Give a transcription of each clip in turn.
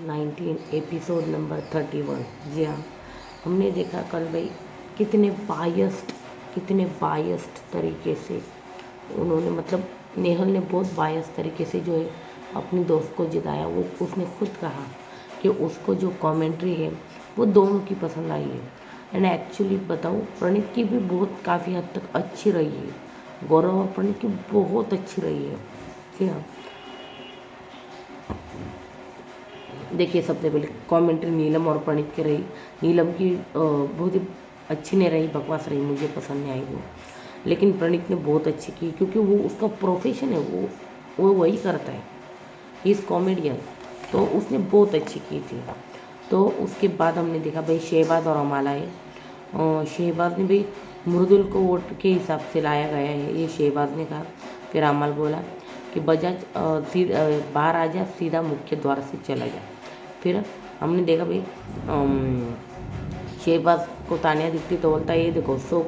19 episode number 31। जी हाँ, हमने देखा कल भाई कितने बायस्ड तरीके से उन्होंने मतलब नेहल ने बहुत बायस तरीके से जो है अपनी दोस्त को जिताया। वो उसने खुद कहा कि उसको जो कमेंट्री है वो दोनों की पसंद आई है। एंड एक्चुअली बताऊँ, प्रणीत की भी बहुत काफ़ी हद तक अच्छी रही है। गौरव और प्रणीत की बहुत अच्छी रही है। जी हाँ, देखिए सबसे पहले कमेंट्री नीलम और प्रणीत की रही। नीलम की बहुत ही अच्छी नहीं रही, बकवास रही, मुझे पसंद नहीं आई वो। लेकिन प्रणीत ने बहुत अच्छी की क्योंकि वो उसका प्रोफेशन है, वो वही करता है, ही इज़ कॉमेडियन। तो उसने बहुत अच्छी की थी। तो उसके बाद हमने देखा भाई शहबाज और अमाल आए। शहबाज ने भाई मृदुल को वोट के हिसाब से लाया गया है, ये शहबाज ने कहा। फिर अमाल बोला कि बजाज बाहर आ जा, सीधा मुख्य द्वार से चला जा। फिर हमने देखा भाई शहबाज को तानिया दिखती तो बोलता है ये देखो 100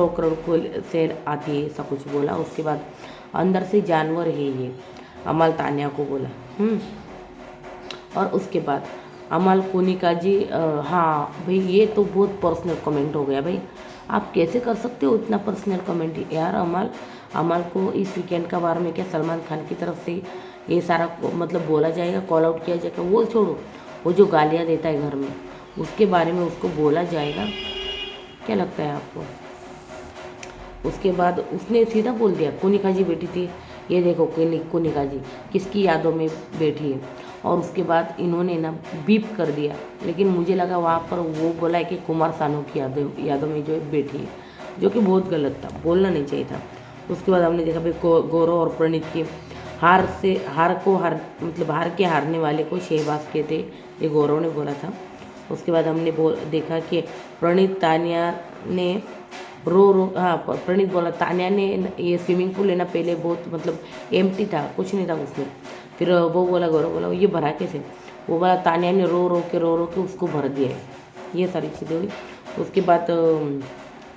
करोड़ को सेल आती है, ऐसा कुछ बोला। उसके बाद अंदर से जानवर है ये, अमल तानिया को बोला। और उसके बाद अमल कोनिका जी, हाँ भाई ये तो बहुत पर्सनल कमेंट हो गया भाई। आप कैसे कर सकते हो इतना पर्सनल कमेंट यार। अमल को इस वीकेंड का बारे में क्या सलमान खान की तरफ से ये सारा मतलब बोला जाएगा, कॉल आउट किया जाएगा। वो छोड़ो, वो जो गालियाँ देता है घर में, उसके बारे में उसको बोला जाएगा। क्या लगता है आपको? उसके बाद उसने सीधा बोल दिया कोनिका जी बैठी थी, ये देखो कोनिका जी किसकी यादों में बैठी है। और उसके बाद इन्होंने ना बीप कर दिया, लेकिन मुझे लगा वहाँ पर वो बोला है कि कुमार सानू की यादों में जो है बैठी है, जो कि बहुत गलत था, बोलना नहीं चाहिए था। उसके बाद हमने देखा भाई गौरव और प्रणीत की हार के हारने वाले को शहबाज कहते, ये गौरव ने बोला था। उसके बाद हमने देखा कि प्रणीत तानिया ने प्रणीत बोला तानिया ने ये स्विमिंग पूल लेना पहले बहुत मतलब एम्प्टी था, कुछ नहीं था उसमें। फिर वो बोला, गौरव बोला ये भरा कैसे? वो बोला तानिया ने रो रो के उसको भर दिया है। ये सारी चीज़ें हुई। उसके बाद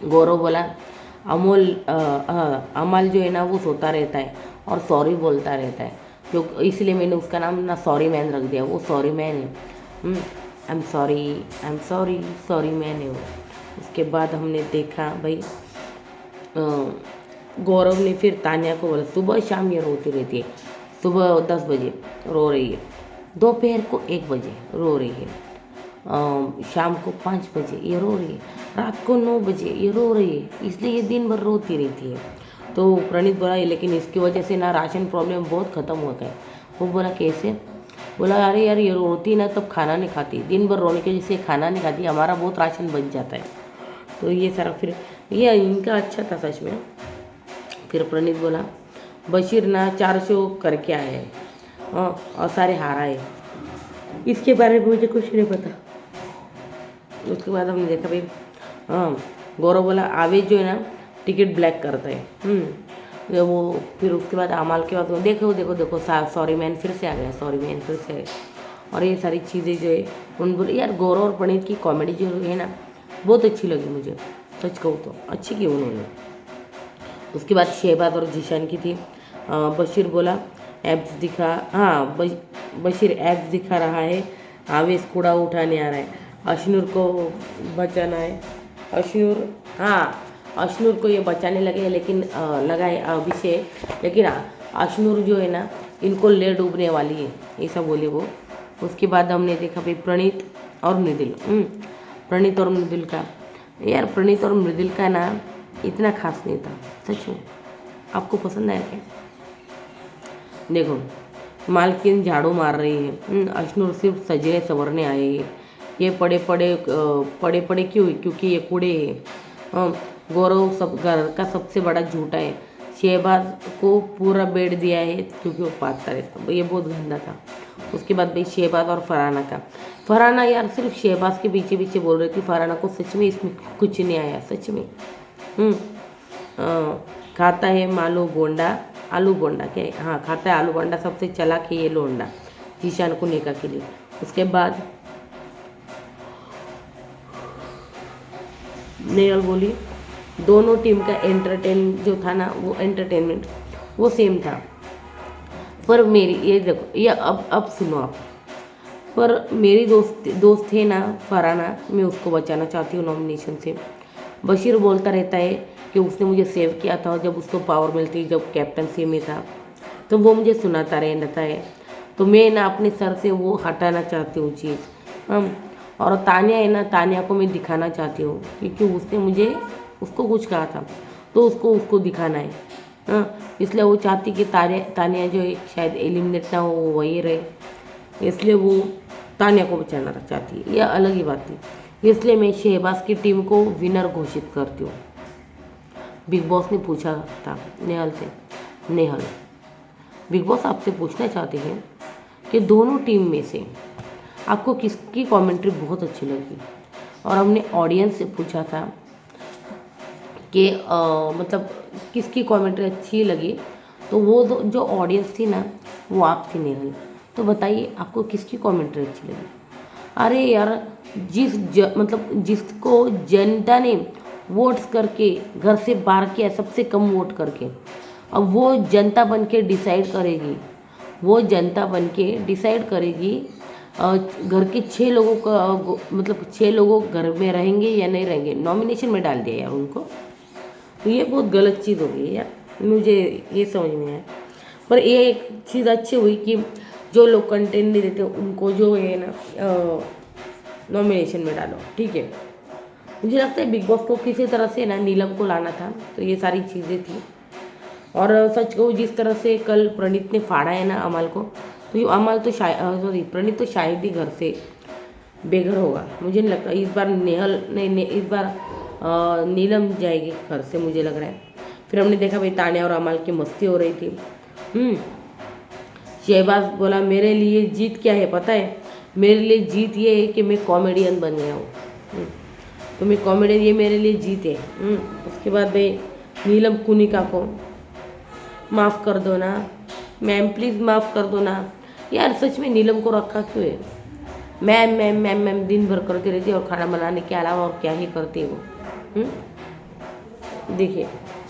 गौरव बोला अमल जो है ना वो सोता रहता है और सॉरी बोलता रहता है, जो इसलिए मैंने उसका नाम ना सॉरी मैन रख दिया। वो सॉरी मैन है। आई एम सॉरी मैन है वो। उसके बाद हमने देखा भाई गौरव ने फिर तानिया को बोला सुबह शाम ये रोती रहती है। सुबह 10 बजे रो रही है, दोपहर को 1 बजे रो रही है, शाम को 5 बजे ये रो रही है, रात को 9 बजे ये रो रही है, इसलिए ये दिन भर रोती रहती है। तो प्रणीत बोला लेकिन इसकी वजह से ना राशन प्रॉब्लम बहुत ख़त्म हो गया है। वो बोला कैसे? बोला अरे यार ये रोती ना तब खाना नहीं खाती, दिन भर रोने की वजह से खाना नहीं खाती, हमारा बहुत राशन बच जाता है। तो ये सारा फिर ये इनका अच्छा था सच में। फिर प्रणीत बोला बशीर ना 400 करके आए हैं और सारे हारा है, इसके बारे में मुझे कुछ नहीं पता। उसके बाद हमने देखा भाई गौरव बोला आवेश जो है ना टिकट ब्लैक करता है। वो फिर उसके बाद अमाल के बाद देखो सॉरी मैन फिर से आ गया, सॉरी मैन फिर से। और ये सारी चीज़ें जो है उन्होंने बोले यार गौरव और प्रणीत की कॉमेडी जो है ना बहुत अच्छी लगी मुझे, सच कहूँ तो अच्छी की उन्होंने। उसके बाद शहबाज और जीशान की थी। बशीर बोला एब्स दिखा, बशीर एब्स दिखा रहा है, आवेश कूड़ा उठाने आ रहा है, अशनूर को बचाना है। अशनूर को ये बचाने लगे लेकिन लगा है अभिषेक, लेकिन अशनूर जो है ना इनको ले डूबने वाली है, ऐसा बोले वो। उसके बाद हमने देखा भाई प्रणीत और मृदुल का यार प्रणीत और मृदुल का ना इतना खास नहीं था सच में। आपको पसंद आया क्या? देखो मालकिन झाड़ू मार रही है, अशनूर सिर्फ सजने संवरने आए हैं, ये पड़े पड़े क्यों? क्योंकि ये कूड़े हैं। गौरव सब घर का सबसे बड़ा झूठा है, शहबाज को पूरा बेड दिया है क्योंकि वो पाता रहता, ये बहुत गंदा था। उसके बाद भाई शहबाज और फरहाना का, फरहाना यार सिर्फ शहबाज के पीछे पीछे बोल रही थी, फरहाना को सच में इसमें कुछ नहीं आया सच में। खाता है आलू बोंडा क्या है? हाँ खाता है आलू बोंडा, सबसे चालाक है ये लोंडा, जीशान को निकाह के लिए। उसके बाद नेहल बोली दोनों टीम का जो था ना वो एंटरटेनमेंट वो सेम था। पर मेरी ये देखो, ये अब सुनो आप। पर मेरी दोस्त है ना फरहाना, मैं उसको बचाना चाहती हूँ नॉमिनेशन से। बशीर बोलता रहता है कि उसने मुझे सेव किया था जब उसको पावर मिलती, जब कैप्टनसी में था, तो वो मुझे सुनाता रहता है। तो मैं ना अपने सर से वो हटाना चाहती हूँ चीज़। और तानिया है ना, तानिया को मैं दिखाना चाहती हूँ क्योंकि उसने मुझे उसको कुछ कहा था, तो उसको दिखाना है। इसलिए वो चाहती कि तानिया जो है शायद एलिमिनेट ना हो, वो वही रहे, इसलिए वो तानिया को बचाना चाहती है। यह अलग ही बात थी। इसलिए मैं शहबाज की टीम को विनर घोषित करती हूँ। बिग बॉस ने पूछा था नेहल से, नेहल बिग बॉस आपसे पूछना चाहते हैं कि दोनों टीम में से आपको किसकी कमेंट्री बहुत अच्छी लगी। और हमने ऑडियंस से पूछा था कि मतलब किसकी कमेंट्री अच्छी लगी, तो वो जो ऑडियंस थी ना, वो आप थी नेहल। तो बताइए आपको किसकी कमेंट्री अच्छी लगी। अरे यार, मतलब जिसको जनता ने वोट्स करके घर से बाहर किया, सबसे कम वोट करके, अब वो जनता बन के डिसाइड करेगी, वो जनता बन के डिसाइड करेगी घर के 6 लोगों का, मतलब 6 लोगों घर में रहेंगे या नहीं रहेंगे। नॉमिनेशन में डाल दिया यार उनको, तो ये बहुत गलत चीज़ हो गई यार, मुझे ये समझ में आया। पर ये एक चीज़ अच्छी हुई कि जो लोग कंटेंट नहीं देते उनको जो है ना नॉमिनेशन में डालो, ठीक है। मुझे लगता है बिग बॉस को किसी तरह से ना नीलम को लाना था, तो ये सारी चीज़ें थी। और सच कहूँ, जिस तरह से कल प्रणीत ने फाड़ा है ना अमल को, तो ये अमल तो प्रणीत तो शायद ही घर से बेघर होगा। मुझे नहीं लगता इस बार नेहल नहीं, इस बार नीलम जाएगी घर से, मुझे लग रहा है। फिर हमने देखा भाई तानिया और अमल की मस्ती हो रही थी। शहबाज बोला मेरे लिए जीत क्या है पता है, मेरे लिए जीत ये है कि मैं कॉमेडियन बन गया हूँ। तो मैं कॉमेडियन, ये मेरे लिए जीत है। उसके बाद भाई नीलम कुनिका को माफ़ कर दो ना मैम, प्लीज़ माफ़ कर दो ना यार। सच में नीलम को रखा क्यों है? मैम मैम मैम मैम दिन भर करती रहती है और खाना बनाने के अलावा और क्या ही करती है वो। देखिए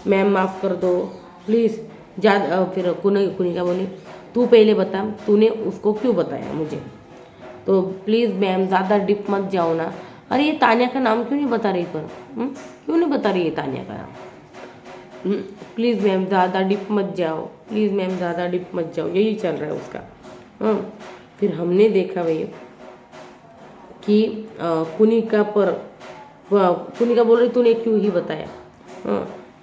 मैम माफ़ कर दो प्लीज़। फिर कुनिका बोली तू पहले बता, तूने उसको क्यों बताया मुझे, तो प्लीज़ मैम ज़्यादा डिप मत जाओ ना। अरे ये तानिया का नाम क्यों नहीं बता रही पर, क्यों नहीं बता रही है तानिया का नाम। प्लीज़ मैम ज़्यादा डिप मत जाओ, प्लीज़ मैम ज़्यादा डिप मत जाओ, यही चल रहा है उसका। फिर हमने देखा भैया कि कुनिका बोल रही तूने क्यों ही बताया,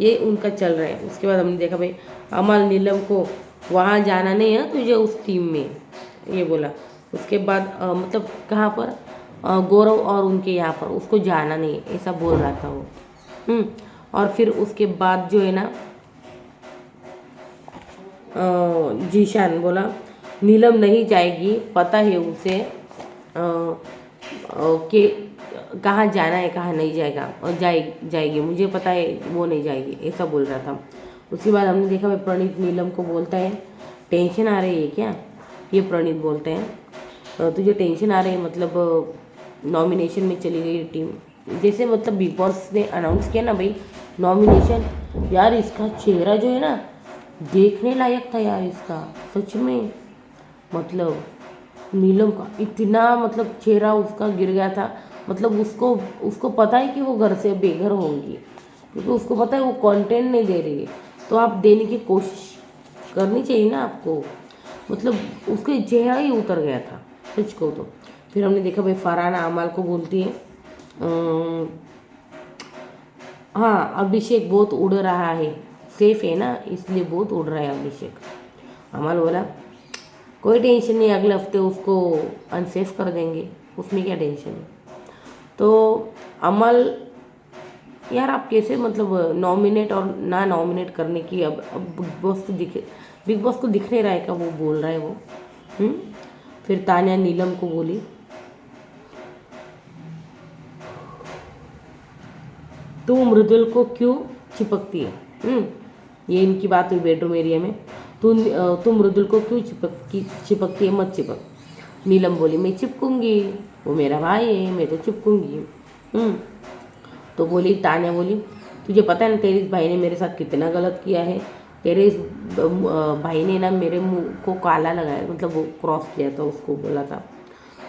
ये उनका चल रहा है। उसके बाद हमने देखा भाई अमल नीलम को वहाँ जाना नहीं है तुझे उस टीम में, ये बोला। उसके बाद मतलब कहाँ पर गौरव और उनके यहाँ पर उसको जाना नहीं, ऐसा बोल रहा था वो। और फिर उसके बाद जो है ना जीशान बोला नीलम नहीं जाएगी, पता है उसे कि कहाँ जाना है कहाँ नहीं जाएगा, और जाएगी मुझे पता है वो नहीं जाएगी, ऐसा बोल रहा था। उसके बाद हमने देखा भाई प्रणीत नीलम को बोलता है टेंशन आ रही है क्या, ये प्रणीत बोलते हैं तुझे टेंशन आ रही है, मतलब नॉमिनेशन में चली गई टीम। जैसे मतलब बिग बॉस ने अनाउंस किया ना भाई नॉमिनेशन, यार इसका चेहरा जो है ना देखने लायक था यार इसका, सच में। मतलब नीलम का इतना मतलब चेहरा उसका गिर गया था, मतलब उसको पता है कि वो घर से बेघर होंगी, क्योंकि उसको पता है वो कंटेंट नहीं दे रही है, तो आप देने की कोशिश करनी चाहिए ना आपको। मतलब उसका चेहरा ही उतर गया था सच को। तो फिर हमने देखा भाई फरहाना अमल को बोलती है हाँ अभिषेक बहुत उड़ रहा है, सेफ है ना इसलिए बहुत उड़ रहा है अभिषेक। अमल बोला कोई टेंशन नहीं, अगले हफ्ते उसको अनसेफ कर देंगे, उसमें क्या टेंशन है। तो अमल यार आप कैसे मतलब नॉमिनेट और ना नॉमिनेट करने की अब बिग बॉस को दिख नहीं रहा है क्या वो बोल रहा है वो। फिर तानिया नीलम को बोली तू मृदुल को क्यों चिपकती है। ये इनकी बात हुई बेडरूम एरिया में। तू मृदुल को क्यों चिपकती है, मत चिपक। नीलम बोली मैं चिपकूंगी, वो मेरा भाई है, मैं तो चिपकूंगी। तो बोली तानिया बोली तुझे पता है ना तेरे भाई ने मेरे साथ कितना गलत किया है, तेरे इस भाई ने ना मेरे मुंह को काला लगाया, मतलब वो क्रॉस किया था, उसको बोला था।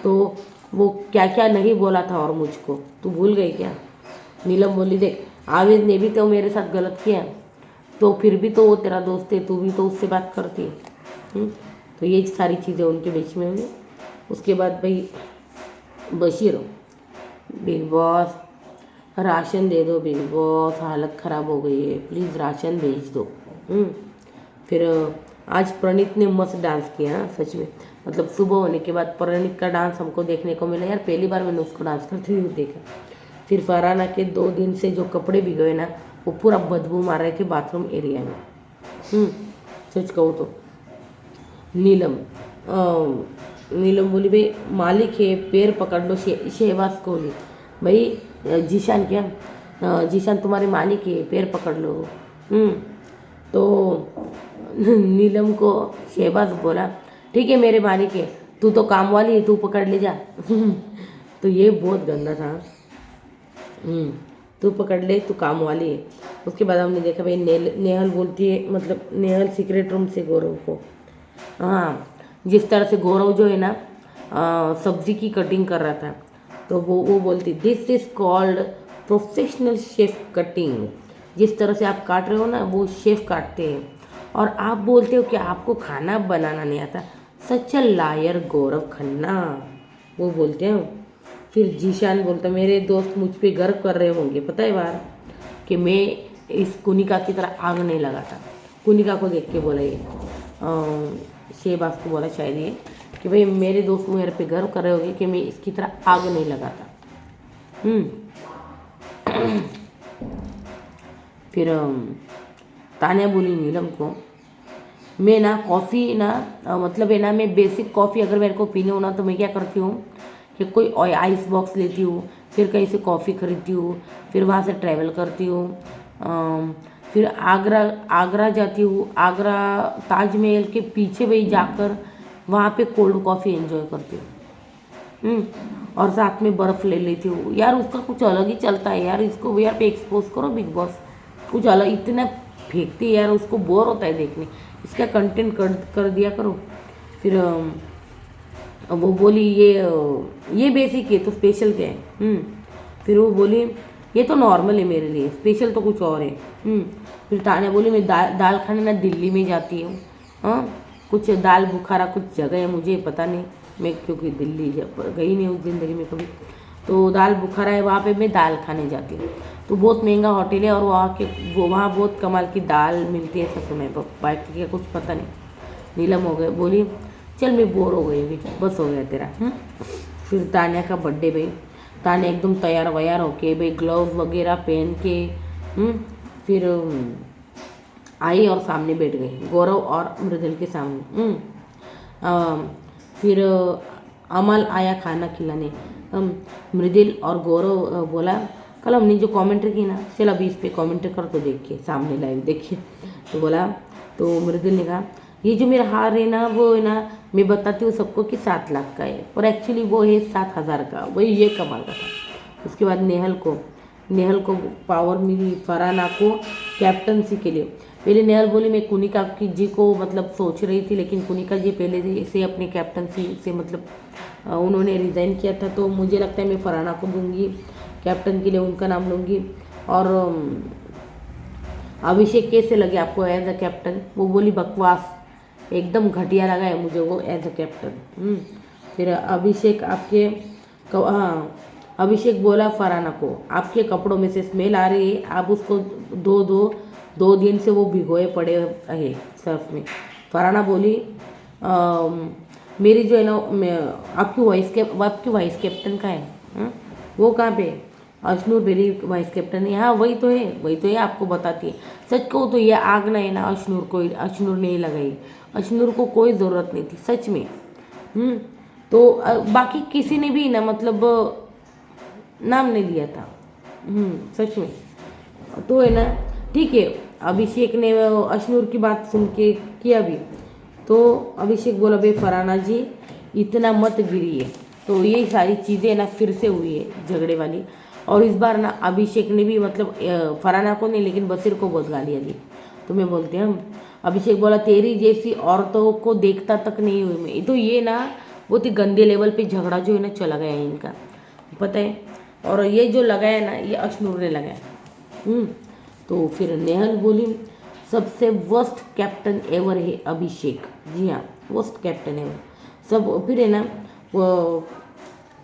तो वो क्या क्या नहीं बोला था और मुझको तू भूल गई क्या? नीलम बोली, देख आवेद ने भी तो मेरे साथ गलत किया, तो फिर भी तो वो तेरा दोस्त है, तू भी तो उससे बात करती है। तो ये सारी चीज़ें उनके बीच में हुई। उसके बाद भाई बशीर, बिग बॉस राशन दे दो, बिग बॉस हालत ख़राब हो गई है, प्लीज़ राशन भेज दो। फिर आज प्रणीत ने मस्त डांस किया, हाँ, सच में। मतलब सुबह होने के बाद प्रणीत का डांस हमको देखने को मिला यार, पहली बार मैंने उसको डांस करते हुए देखा। फिर फरहाना के 2 दिन से जो कपड़े भिगोए ना, वो पूरा बदबू मार रहे थे बाथरूम एरिया में। सच कहूँ तो नीलम नीलम बोली, भाई मालिक है, पैर पकड़ लो। शहबाज कोहली, भाई जीशान क्या, जीशान तुम्हारे मालिक है, पैर पकड़ लो। तो नीलम को शहबाज बोला, ठीक है मेरे मालिक है, तू तो काम वाली है, तू पकड़ ले जा। तो ये बहुत गंदा था। तू पकड़ ले, तू काम वाली है। उसके बाद हमने देखा भाई नेहल बोलती है, मतलब नेहल सीक्रेट रूम से गौरव को, हाँ, जिस तरह से गौरव जो है ना सब्जी की कटिंग कर रहा था, तो वो बोलती, this is called professional chef cutting. जिस तरह से आप काट रहे हो ना, वो शेफ काटते हैं, और आप बोलते हो कि आपको खाना बनाना नहीं आता। सच अ लायर गौरव खन्ना, वो बोलते हैं। फिर जीशान बोलता, मेरे दोस्त मुझ पे गर्व कर रहे होंगे, पता है बार कि मैं इस कुनिका की तरह आग नहीं लगाता। कुनिका को देख के बोला ये शहबाज को बोला शायद ये, कि भाई मेरे दोस्त मेरे पे गर्व कर रहे होंगे कि मैं इसकी तरह आग नहीं लगाता। फिर तान्या बोली नीलम को, मैं ना कॉफ़ी ना मतलब है ना, मैं बेसिक कॉफ़ी अगर मेरे को पीनी हो ना, तो मैं क्या करती हूँ कि कोई आइस बॉक्स लेती हूँ, फिर कहीं से कॉफ़ी खरीदती हूँ, फिर वहाँ से ट्रैवल करती हूँ, फिर आगरा जाती हूँ, आगरा ताजमहल के पीछे भाई जाकर वहाँ पे कोल्ड कॉफ़ी एंजॉय करती हूँ। और साथ में बर्फ़ ले लेती हूँ यार, उसका कुछ अलग ही चलता है यार। इसको यार पे एक्सपोज करो बिग बॉस, कुछ अलग, इतना फेंकती है यार, उसको बोर होता है देखने, इसका कंटेंट कर दिया करो। फिर वो बोली, ये बेसिक है तो स्पेशल क्या है? फिर वो बोली, ये तो नॉर्मल है मेरे लिए, स्पेशल तो कुछ और है। फिर तान्या बोली, मैं दाल खाने ना दिल्ली में जाती हूँ, हाँ, कुछ दाल बुखारा कुछ जगह है, मुझे पता नहीं, मैं क्योंकि दिल्ली गई नहीं उस ज़िंदगी में कभी, तो दाल बुखारा है, वहाँ पे मैं दाल खाने जाती हूँ। तो बहुत महंगा होटल है, और वहाँ बहुत कमाल की दाल मिलती है सच में, बाकी का कुछ पता नहीं। नीलम हो गए, बोली चल मैं बोर हो गई अभी, बस हो गया तेरा। फिर तान्या का बर्थडे भाई, तान्या एकदम तैयार वैयार होके भाई, ग्लव्स वगैरह पहन के फिर आई और सामने बैठ गई, गौरव और मृदुल के सामने। फिर अमल आया खाना खिलाने। मृदुल और गौरव बोला, कल हमने जो कमेंट्री की ना, चल अभी इस पर कमेंट्री कर तो देखिए, सामने लाइव देखिए। तो बोला, तो मृदुल ने कहा, ये जो मेरा हार है ना, वो है ना, मैं बताती हूँ सबको कि 7 लाख का है, पर एक्चुअली वो है 7,000 का, वही ये कमाल का था। उसके बाद नेहल को पावर मिली, फरहाना को कैप्टनसी के लिए। पहले नेहल बोली, मैं कुनिका की जी को मतलब सोच रही थी, लेकिन कुनिका जी पहले से अपनी कैप्टनसी से मतलब उन्होंने रिज़ाइन किया था, तो मुझे लगता है मैं फरहाना को दूंगी कैप्टन के लिए, उनका नाम लूँगी। और अभिषेक कैसे लगे आपको एज अ कैप्टन? वो बोली, बकवास, एकदम घटिया लगा है मुझे वो एज अ कैप्टन। फिर अभिषेक हाँ, अभिषेक बोला फरहाना को, आपके कपड़ों में से स्मेल आ रही है, आप उसको दो दिन से वो भिगोए पड़े है सर्फ में। फरहाना बोली, मेरी जो है ना, आपकी वाइस कैप्टन का है, वो कहाँ पे? अशनूर मेरी वाइस कैप्टन है। हाँ वही तो है, आपको बताती है। सच कहूँ तो ये आग ना है ना, अशनूर नहीं लगाई, अशनूर को कोई ज़रूरत नहीं थी सच में। तो बाकी किसी ने भी ना मतलब नाम नहीं लिया था, सच में। तो है ना, ठीक है, अभिषेक ने अशनूर की बात सुन के किया भी, तो अभिषेक बोला, भाई फरहाना जी इतना मत गिरिए। तो ये सारी चीज़ें ना फिर से हुई है झगड़े वाली। और इस बार ना अभिषेक ने भी मतलब फरहाना को नहीं, लेकिन बशीर को बहुत गालियाँ दी। तुम्हें बोलते हैं हम। अभिषेक बोला तेरी जैसी औरतों को देखता तक नहीं हुई मैं। तो ये ना बहुत ही गंदे लेवल पे झगड़ा जो है ना चला गया है इनका, पता है। और ये जो लगाया ना ये अशनूर ने लगाया। तो फिर नेहल बोली सबसे वर्स्ट कैप्टन एवर है अभिषेक। जी हाँ, वर्स्ट कैप्टन एवर सब। फिर है ना वो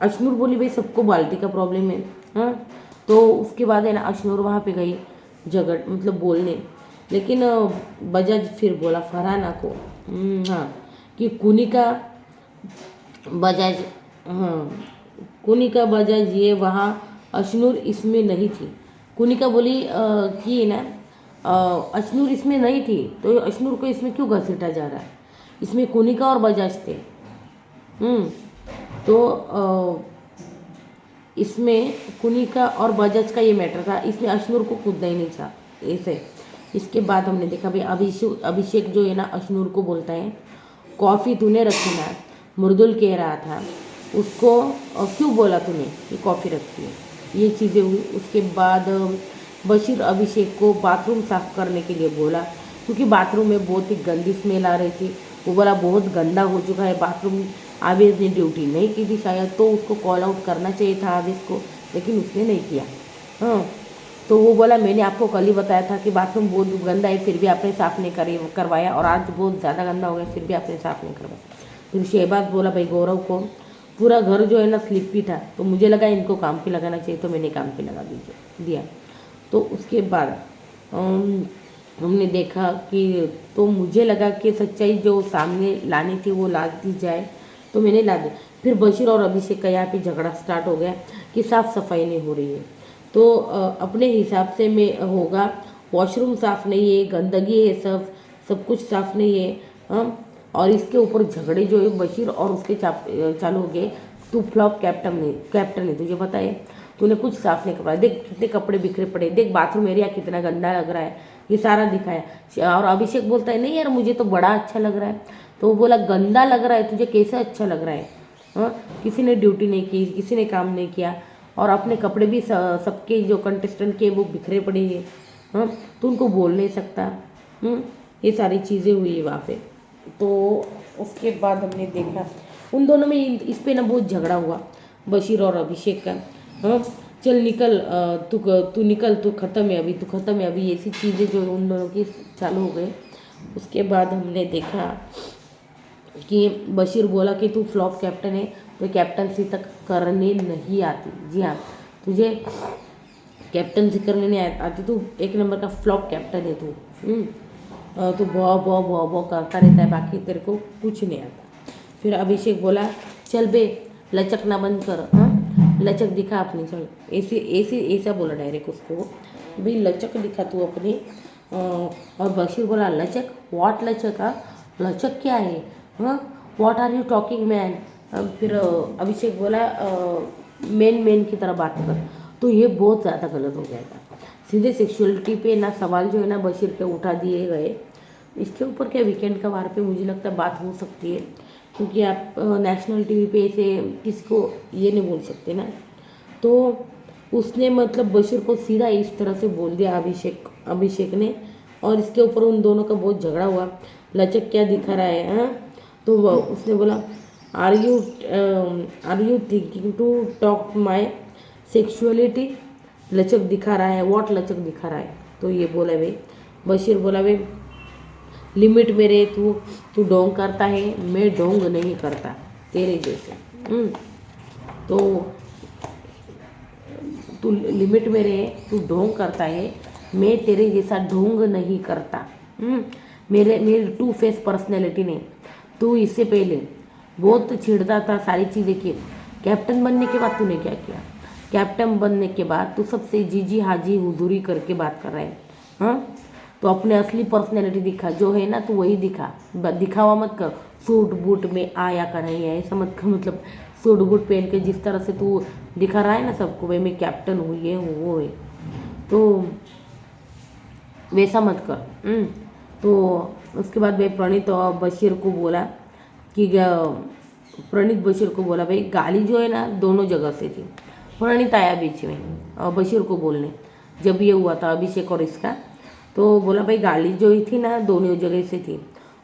अशनूर बोली भाई सबको बाल्टी का प्रॉब्लम है। हाँ, तो उसके बाद है ना अशनूर वहाँ पे गई झगड़ मतलब बोलने, लेकिन बजाज फिर बोला फरहाना को हाँ कि कुनिका बजाज, हाँ कुनिका बजाज ये वहाँ अशनूर इसमें नहीं थी। कुनिका बोली कि ना अशनूर इसमें नहीं थी तो अशनूर को इसमें क्यों घसीटा जा रहा है, इसमें कुनिका और बजाज थे। तो इसमें कुनिका और बजाज का ये मैटर था, इसमें अशनूर को कूदना ही नहीं था ऐसे। इसके बाद हमने देखा भाई अभिषेक जो है ना अशनूर को बोलता है कॉफ़ी तूने रखी ना, मृदुल कह रहा था उसको क्यों बोला तूने कि कॉफ़ी रखती है, ये चीज़ें हुई। उसके बाद बशीर अभिषेक को बाथरूम साफ़ करने के लिए बोला क्योंकि बाथरूम में बहुत ही गंदी स्मेल आ रही थी। वो बोला बहुत गंदा हो चुका है बाथरूम, आवेश ने ड्यूटी नहीं की थी शायद, तो उसको कॉल आउट करना चाहिए था आवेश को, लेकिन उसने नहीं किया। हाँ, तो वो बोला मैंने आपको कल ही बताया था कि बाथरूम बहुत गंदा है फिर भी आपने साफ़ नहीं करवाया, और आज बहुत ज़्यादा गंदा हो गया फिर भी आपने साफ़ नहीं करवाया। फिर शहबाज बोला भाई गौरव को पूरा घर जो है ना स्लिपी था तो मुझे लगा इनको काम पे लगाना चाहिए, तो मैंने काम पे लगा दिया। तो उसके बाद हमने देखा कि तो मुझे लगा कि सच्चाई जो सामने लानी थी वो ला दी जाए, तो मैंने ला दी। फिर बशीर और अभिषेक का यहाँ पे झगड़ा स्टार्ट हो गया कि साफ़ सफाई नहीं हो रही है, तो अपने हिसाब से में होगा, वॉशरूम साफ़ नहीं है, गंदगी है, सब कुछ साफ़ नहीं है। और इसके ऊपर झगड़े जो है बशीर और उसके चालू हो गए। तू फ्लॉप कैप्टन है, तुझे पता है तूने कुछ साफ़ नहीं करवाया, देख कितने कपड़े बिखरे पड़े, देख बाथरूम एरिया कितना गंदा लग रहा है, ये सारा दिखाया। और अभिषेक बोलता है नहीं यार मुझे तो बड़ा अच्छा लग रहा है। तो वो बोला गंदा लग रहा है तुझे, कैसे अच्छा लग रहा है? हाँ, किसी ने ड्यूटी नहीं की, किसी ने काम नहीं किया, और अपने कपड़े भी सबके जो कंटेस्टेंट के वो बिखरे पड़े हैं। हाँ, तो उनको बोल नहीं सकता। ये सारी चीज़ें हुई वहाँ पे। तो उसके बाद हमने देखा उन दोनों में इस पे ना बहुत झगड़ा हुआ बशीर और अभिषेक का। हाँ, चल निकल, तू निकल, तू ख़त्म है अभी, तू ख़त्म है अभी, ऐसी चीज़ें जो उन दोनों की चालू हो गई। उसके बाद हमने देखा कि बशीर बोला कि तू फ्लॉप कैप्टन है तो कैप्टनसी तक करने नहीं आती। जी हाँ, तुझे कैप्टनसी करने नहीं आती, तू एक नंबर का फ्लॉप कैप्टन है तू बहुत करता रहता है, बाकी तेरे को कुछ नहीं आता। फिर अभिषेक बोला चल बे लचकना बंद कर, हाँ लचक दिखा अपनी, चल ऐसा बोला डायरेक्ट उसको भाई लचक दिखा तू अपनी। और बशीर बोला लचक, व्हाट लचक? लचक क्या है? हाँ, what are you talking man? फिर अभिषेक बोला मेन की तरह बात कर। तो ये बहुत ज़्यादा गलत हो गया था, सीधे सेक्सुअलिटी पे ना सवाल जो है ना बशीर के उठा दिए गए। इसके ऊपर क्या वीकेंड का वार पे मुझे लगता है बात हो सकती है, क्योंकि आप नेशनल टीवी पे ऐसे किसी को ये नहीं बोल सकते ना। तो उसने मतलब बशीर को सीधा इस तरह से बोल दिया अभिषेक ने, और इसके ऊपर उन दोनों का बहुत झगड़ा हुआ। लचक क्या दिखा रहा है? हाँ, तो उसने बोला are you thinking to talk my sexuality? लचक दिखा रहा है, व्हाट लचक दिखा रहा है? तो ये बोला भाई, बशीर बोला भाई लिमिट में रहे, तू ढोंग करता है, मैं ढोंग नहीं करता तेरे जैसे। तो तू लिमिट में रहे, तू ढोंग करता है, मैं तेरे जैसा ढोंग नहीं करता। मेरी टू फेस पर्सनैलिटी नहीं। तू इससे पहले बहुत छिड़ता था सारी चीज़ें की, कैप्टन बनने के बाद तूने क्या किया? कैप्टन बनने के बाद तू सबसे जीजी हाजी हुजूरी करके बात कर रहा है। हाँ, तो अपने असली पर्सनैलिटी दिखा, जो है ना तू वही दिखावा मत कर। सूट बूट में आया का नहीं है ऐसा मत कर, मतलब सूट बूट पहन के जिस तरह से तू दिखा रहा है ना सबको भाई मैं कैप्टन हूँ, ये हूँ वो है, तो वैसा मत कर। तो उसके बाद भाई प्रणीत और बशीर को बोला कि प्रणीत बशीर को बोला भाई गाली जो है ना दोनों जगह से थी। प्रणीत आया बीच में और बशीर को बोलने, जब ये हुआ था अभिषेक और इसका, तो बोला भाई गाड़ी जो ही थी ना दोनों जगह से थी।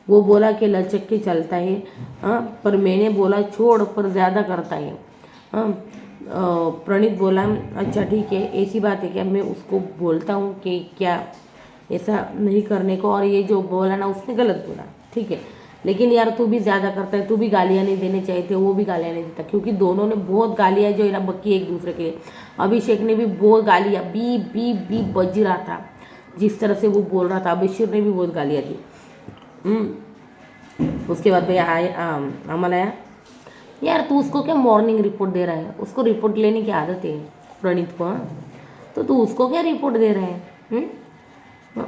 वो बोला कि लचक के चलता है। हाँ, पर मैंने बोला छोड़, पर ज़्यादा करता है। हाँ, प्रणीत बोला अच्छा ठीक है, ऐसी बात है क्या? मैं उसको बोलता हूँ कि क्या ऐसा नहीं करने को, और ये जो बोला ना उसने गलत बोला, ठीक है, लेकिन यार तू भी ज़्यादा करता है, तू भी गालियाँ नहीं देने चाहिए थे, वो भी गालियाँ नहीं देता, क्योंकि दोनों ने बहुत गालियाँ जो है ना बकी एक दूसरे के लिए। अभिषेक ने भी बहुत गालियाँ, बी बी बी बज रहा था जिस तरह से वो बोल रहा था। अभिषेक ने भी बहुत गालियाँ दी। उसके बाद भैया अमल आया। यार तू उसको क्या मॉर्निंग रिपोर्ट दे रहा है? उसको रिपोर्ट लेने की आदत है प्रणीत को। हाँ, तो तू उसको क्या रिपोर्ट दे रहा है?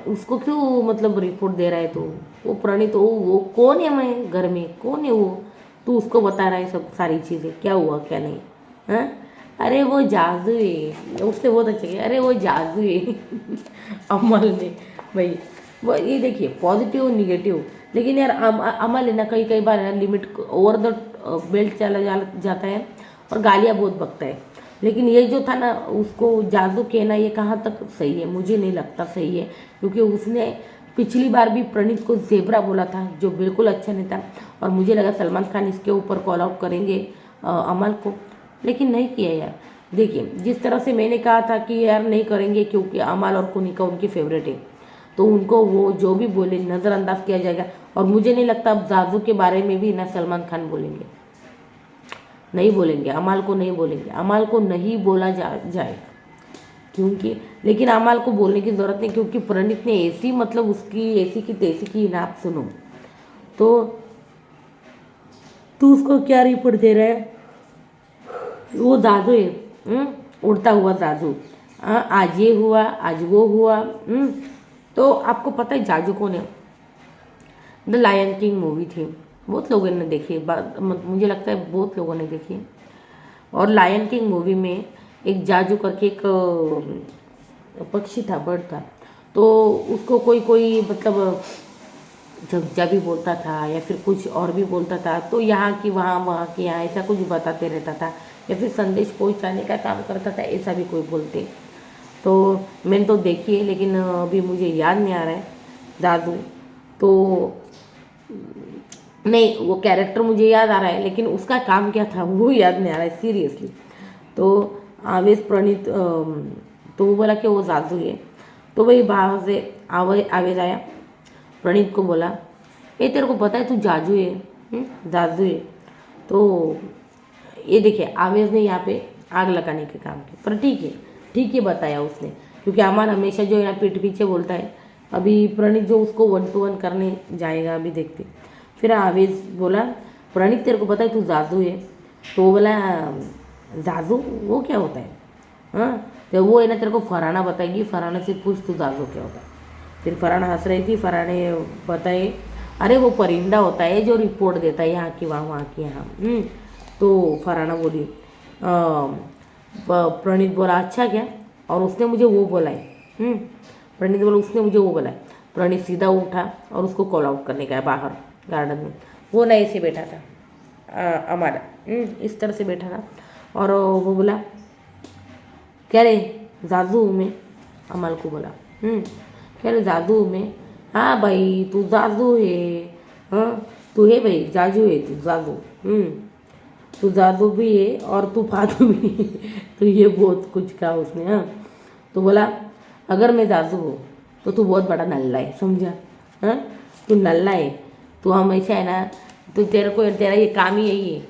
उसको क्यों मतलब रिपोर्ट दे रहा है तू? वो प्रणीत वो कौन है? मैं घर में कौन है वो? तू उसको बता रहा है सब सारी चीज़ें, क्या हुआ क्या नहीं। हाँ, अरे वो जादू है। उसने बहुत अच्छा किया, अरे वो जादू है। अमल ने भाई वो ये देखिए पॉजिटिव और निगेटिव, लेकिन यार अमल है ना कई कई बार लिमिट ओवर द बेल्ट चला जाता है और गालियाँ बहुत बकता है। लेकिन ये जो था ना उसको जादू कहना, ये कहाँ तक सही है? मुझे नहीं लगता सही है, क्योंकि उसने पिछली बार भी प्रणीत को ज़ेब्रा बोला था जो बिल्कुल अच्छा नहीं था, और मुझे लगा सलमान खान इसके ऊपर कॉल आउट करेंगे अमल को, लेकिन नहीं किया यार। देखिए जिस तरह से मैंने कहा था कि यार नहीं करेंगे क्योंकि अमल और कुनिका उनकी फेवरेट है, तो उनको वो जो भी बोले नज़रअंदाज किया जाएगा। और मुझे नहीं लगता अब जादू के बारे में भी ना सलमान खान बोलेंगे, नहीं बोलेंगे, अमाल को नहीं बोलेंगे, अमाल को नहीं बोला जाए क्योंकि, लेकिन अमाल को बोलने की ज़रूरत नहीं, क्योंकि प्रणीत ने ऐसी मतलब उसकी ऐसी की तैसी की ना। आप सुनो तो तू उसको क्या रिपोर्ट दे रहा है? वो जादू है, उड़ता हुआ जादू। आज ये हुआ, आज वो हुआ। तो आपको पता है जादू कौन है? द लायन किंग मूवी थी, बहुत लोगों ने देखी है, मुझे लगता है बहुत लोगों ने देखी है। और लायन किंग मूवी में एक जादू करके एक पक्षी था, बर्ड था, तो उसको कोई कोई मतलब झज्जा भी बोलता था या फिर कुछ और भी बोलता था, तो यहाँ की वहाँ, वहाँ की यहाँ, ऐसा कुछ बताते रहता था, या फिर संदेश पहुँचाने का काम करता था, ऐसा भी कोई बोलते। तो मैंने तो देखी है, लेकिन अभी मुझे याद नहीं आ रहा है जादू। तो नहीं, वो कैरेक्टर मुझे याद आ रहा है, लेकिन उसका काम क्या था वो याद नहीं आ रहा है सीरियसली। तो आवेश प्रणीत तो वो बोला कि वो जादू है। तो वही बाहर से आवेश आया, प्रणीत को बोला ये तेरे को पता है तू जादू है? जादू है। तो ये देखिए आवेश ने यहाँ पे आग लगाने के काम किया, पर ठीक है बताया उसने, क्योंकि अमन हमेशा जो है ना पीठ पीछे बोलता है। अभी प्रणीत जो उसको 1 to 1 करने जाएगा, अभी देखते। फिर आवेश बोला प्रणीत तेरे को पता है तू जादू है? तो वो बोला जादू वो क्या होता है? हाँ, तो वो है ना तेरे को फरहाना बताएगी, फरहाना से पूछ तू जादू क्या होता है। फिर फरहाना हंस रही थी, फरहाना ने बताए अरे वो परिंदा होता है जो रिपोर्ट देता है यहाँ की वहाँ, वहाँ की यहाँ। तो फरहाना बोली प्रणीत बोला अच्छा क्या? और उसने मुझे वो बोला है। प्रणीत बोला उसने मुझे वो बोला है। प्रणीत सीधा उठा और उसको कॉल आउट करने गया बाहर गार्डन में। वो ना ऐसे बैठा था हमारा, इस तरह से बैठा था, और वो बोला क्या रे जादू हूँ मैं? अमल को बोला क्या रे जादू हूँ मैं? हाँ भाई तू जादू है। हाँ तू है भाई, जादू है तू, जादू। तू जादू भी है और तू फादू भी है। तो ये बहुत कुछ कहा उसने। हाँ, तो बोला अगर मैं जादू हूँ तो तू बहुत बड़ा नल्ला है, समझा? हाँ, तू नल्ला है, तू हमेशा है ना, तो तेरा ये काम ही यही है।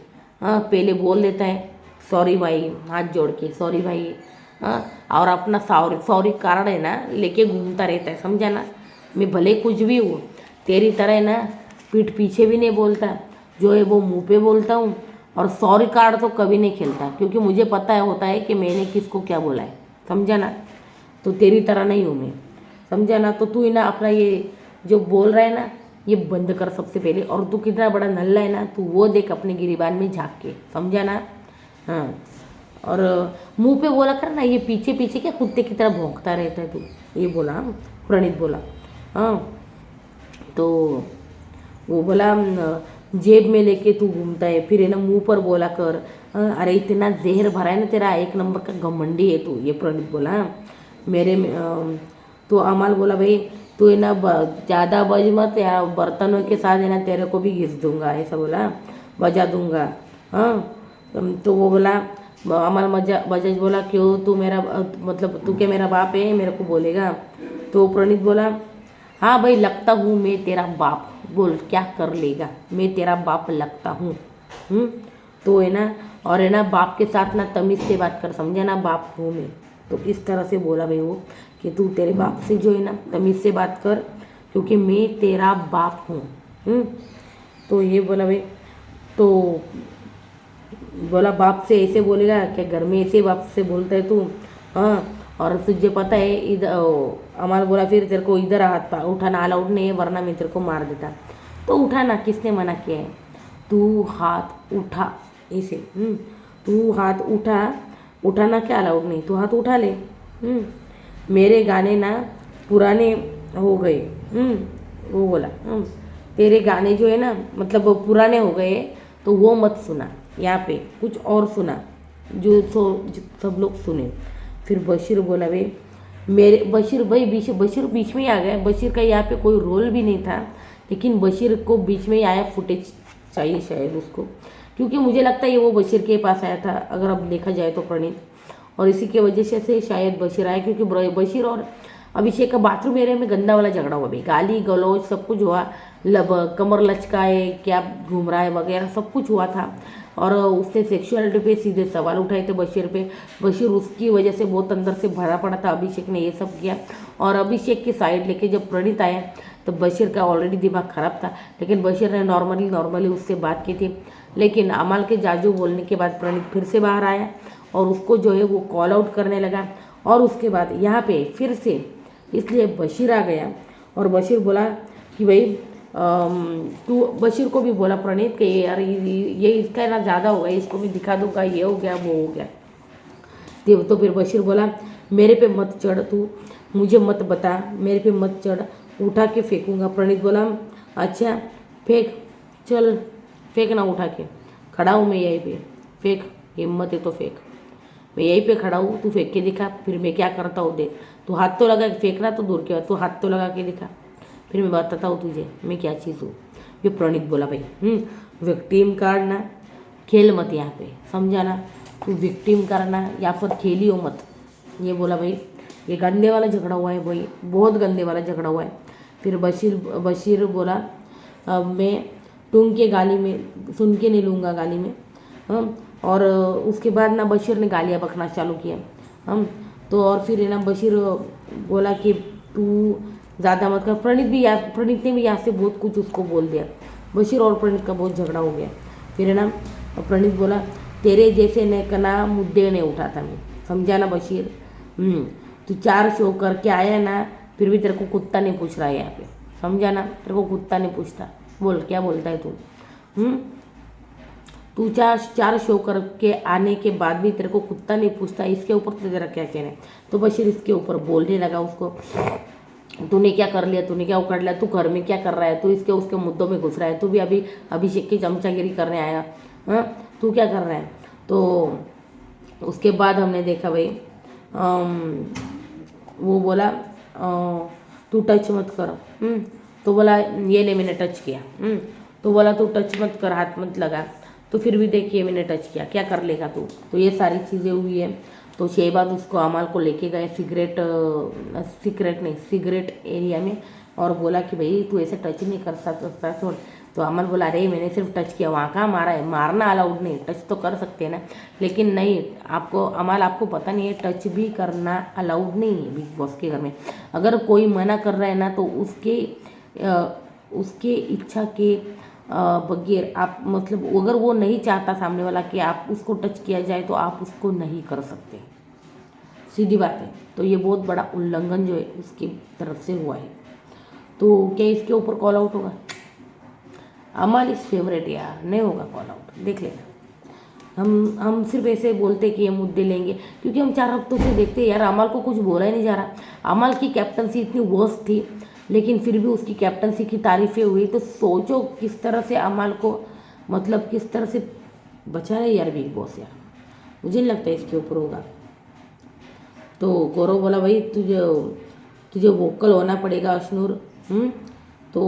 हाँ, पहले बोल देता है सॉरी भाई, हाथ जोड़ के सॉरी भाई। हाँ, और अपना सॉरी कारण है ना लेके घूमता रहता है, समझा ना? मैं भले कुछ भी हूँ तेरी तरह है ना पीठ पीछे भी नहीं बोलता, जो है वो मुंह पे बोलता हूँ, और सॉरी कार्ड तो कभी नहीं खेलता, क्योंकि मुझे पता है होता है कि मैंने किसको क्या बोला है, समझा ना? तो तेरी तरह नहीं हूँ मैं, समझा ना? तो तू ही ना अपना ये जो बोल रहा है ना ये बंद कर सबसे पहले, और तू कितना बड़ा नल्ला है ना, तू वो देख अपने गिरिबान में झाँक के, समझा ना? हाँ, और मुंह पे बोला कर ना, ये पीछे पीछे क्या कुत्ते की तरह भौंकता रहता है तू, ये बोला प्रणीत बोला। हाँ, तो वो बोला जेब में लेके तू घूमता है, फिर है ना मुंह पर बोला कर। अरे इतना जहर भरा है ना तेरा, 1 नंबर का घमंडी है तू, ये प्रणीत बोला। मेरे तो अमाल बोला भाई तू है ना ज़्यादा बज मत या बर्तनों के साथ है ना तेरे को भी घिस दूंगा, ऐसा बोला, बजा दूंगा। हाँ तो वो बोला, अमल बजाज बोला क्यों तू मेरा मतलब तू क्या मेरा बाप है मेरे को बोलेगा। तो प्रणीत बोला हाँ भाई लगता हूँ मैं तेरा बाप, बोल क्या कर लेगा, मैं तेरा बाप लगता हूँ। तो है ना, और है ना बाप के साथ ना तमीज़ से बात कर, समझा ना, बाप हूँ मैं। तो इस तरह से बोला भाई वो कि तू तेरे बाप से जो है ना तमीज़ से बात कर, क्योंकि मैं तेरा बाप हूँ। तो ये बोला भाई, तो बोला बाप से ऐसे बोलेगा क्या, घर में ऐसे बाप से बोलता है तू। हाँ और तुझे पता है इधर, अमाल बोला फिर तेरे को इधर हाथ उठाना अलाउड नहीं है वरना मैं तेरे को मार देता। तो उठाना, किसने मना किया है, तू हाथ उठा ऐसे। तू हाथ उठाना क्या अलाउड नहीं, तू हाथ उठा ले। मेरे गाने ना पुराने हो गए। वो बोला तेरे गाने जो है ना मतलब वो पुराने हो गए, तो वो मत सुना, यहाँ पे कुछ और सुना जो सब लोग सुने। फिर बशीर बोला भाई मेरे बशीर भाई बशीर बीच में ही आ गया। बशीर का यहाँ पे कोई रोल भी नहीं था, लेकिन बशीर को बीच में ही आया, फुटेज चाहिए शायद उसको, क्योंकि मुझे लगता है ये वो बशीर के पास आया था अगर अब देखा जाए तो प्रणीत, और इसी की वजह से शायद बशीर आया, क्योंकि बशीर और अभिषेक का बाथरूम एरिया में गंदा वाला झगड़ा हुआ भाई, गाली गलौज सब कुछ हुआ, कमर लचकाए क्या घूम रहा है वगैरह सब कुछ हुआ था। और उसने सेक्सुअलिटी पे सीधे सवाल उठाए थे बशीर पे। बशीर उसकी वजह से बहुत अंदर से भरा पड़ा था, अभिषेक ने ये सब किया। और अभिषेक की साइड लेके जब प्रणीत आया तो बशीर का ऑलरेडी दिमाग खराब था, लेकिन बशीर ने नॉर्मली उससे बात की थी। लेकिन अमाल के जाजू बोलने के बाद प्रणीत फिर से बाहर आया और उसको जो है वो कॉल आउट करने लगा। और उसके बाद यहाँ पे फिर से इसलिए बशीर आ गया और बशीर बोला कि भाई तू, बशीर को भी बोला प्रणीत कि यार ये इसका ना ज़्यादा हो गया, इसको भी दिखा दूंगा, ये हो गया वो हो गया। तो फिर बशीर बोला मेरे पे मत चढ़, तू मुझे मत बता, मेरे पे मत चढ़, उठा के फेंकूंगा। प्रणीत बोला अच्छा फेंक, चल फेंक ना, उठा के खड़ा हूँ मैं यहीं पे, फेंक, हिम्मत है तो फेंक, मैं यहीं पे खड़ा हूँ, तू फेंक के दिखा, फिर मैं क्या करता हूँ देख। तू हाथ तो लगा, फेंकना तो दूर क्या, तू हाथ तो लगा के दिखा, फिर मैं बताता हूँ तुझे मैं क्या चीज़ हूँ। ये प्रणीत बोला भाई विक्टिम कार्ड ना खेल मत यहाँ पे, समझा ना, तू विक्टिम करना या फिर खेलियो मत। ये बोला भाई, ये गंदे वाला झगड़ा हुआ है भाई, बहुत गंदे वाला झगड़ा हुआ है। फिर बशीर बोला मैं टूंग के गाली में सुन के नहीं लूँगा गाली में। और उसके बाद ना बशीर ने गालियाँ बकना चालू किया। तो और फिर है ना बशीर बोला कि तू ज़्यादा मत कर। प्रणीत ने भी यहाँ से बहुत कुछ उसको बोल दिया। बशीर और प्रणीत का बहुत झगड़ा हो गया। फिर है ना प्रणीत बोला तेरे जैसे ने कना मुद्दे नहीं उठाता मैं, समझा ना बशीर। तू 4 शो करके आया ना, फिर भी तेरे को कुत्ता नहीं पूछ रहा है यहाँ पे, समझा ना, तेरे को कुत्ता नहीं पूछता। बोल क्या बोलता है तू। तू 4 शो करके आने के बाद भी तेरे को कुत्ता नहीं पूछता, इसके ऊपर तो तेरा क्या कहना है। तो बशीर इसके ऊपर बोलने लगा उसको, तूने क्या कर लिया, तूने क्या उखाड़ लिया, तू घर में क्या कर रहा है, तू इसके उसके मुद्दों में घुस रहा है, तू भी अभी अभिषेक की चमचागिरी करने आया, तू क्या कर रहा है। तो उसके बाद हमने देखा भाई वो बोला तू टच मत कर। तो बोला ये ले मैंने टच किया। तो बोला तू टच मत कर, हाथ मत लगा। तो फिर भी देखिए मैंने टच किया, क्या कर लेगा तू। तो ये सारी चीज़ें हुई है। तो शहबाज उसको अमाल को लेके गए सिगरेट एरिया में और बोला कि भाई तू ऐसे टच नहीं कर सकता छोड़। तो अमल बोला अरे मैंने सिर्फ टच किया, वहाँ कहाँ मारा है, मारना अलाउड नहीं, टच तो कर सकते हैं ना। लेकिन नहीं, आपको अमल आपको पता नहीं है टच भी करना अलाउड नहीं है बिग बॉस के घर में। अगर कोई मना कर रहा है ना तो उसके इच्छा के बगैर आप, मतलब अगर वो नहीं चाहता सामने वाला कि आप उसको टच किया जाए तो आप उसको नहीं कर सकते, सीधी बात है। तो ये बहुत बड़ा उल्लंघन जो है उसकी तरफ से हुआ है। तो क्या इसके ऊपर कॉल आउट होगा। अमल इज फेवरेट यार, नहीं होगा कॉल आउट, देख लेना। हम सिर्फ ऐसे बोलते कि ये मुद्दे लेंगे, क्योंकि हम 4 हफ्तों से देखते हैं यार अमल को कुछ बोला ही नहीं जा रहा। अमल की कैप्टनसी इतनी वर्स्ट थी, लेकिन फिर भी उसकी कैप्टनसी की तारीफें हुई। तो सोचो किस तरह से अमल को, मतलब किस तरह से बचा रहे यार बिग बॉस यार, मुझे नहीं लगता इसके ऊपर होगा। तो गौरव बोला भाई तुझे तुझे वोकल होना पड़ेगा अशनूर। तो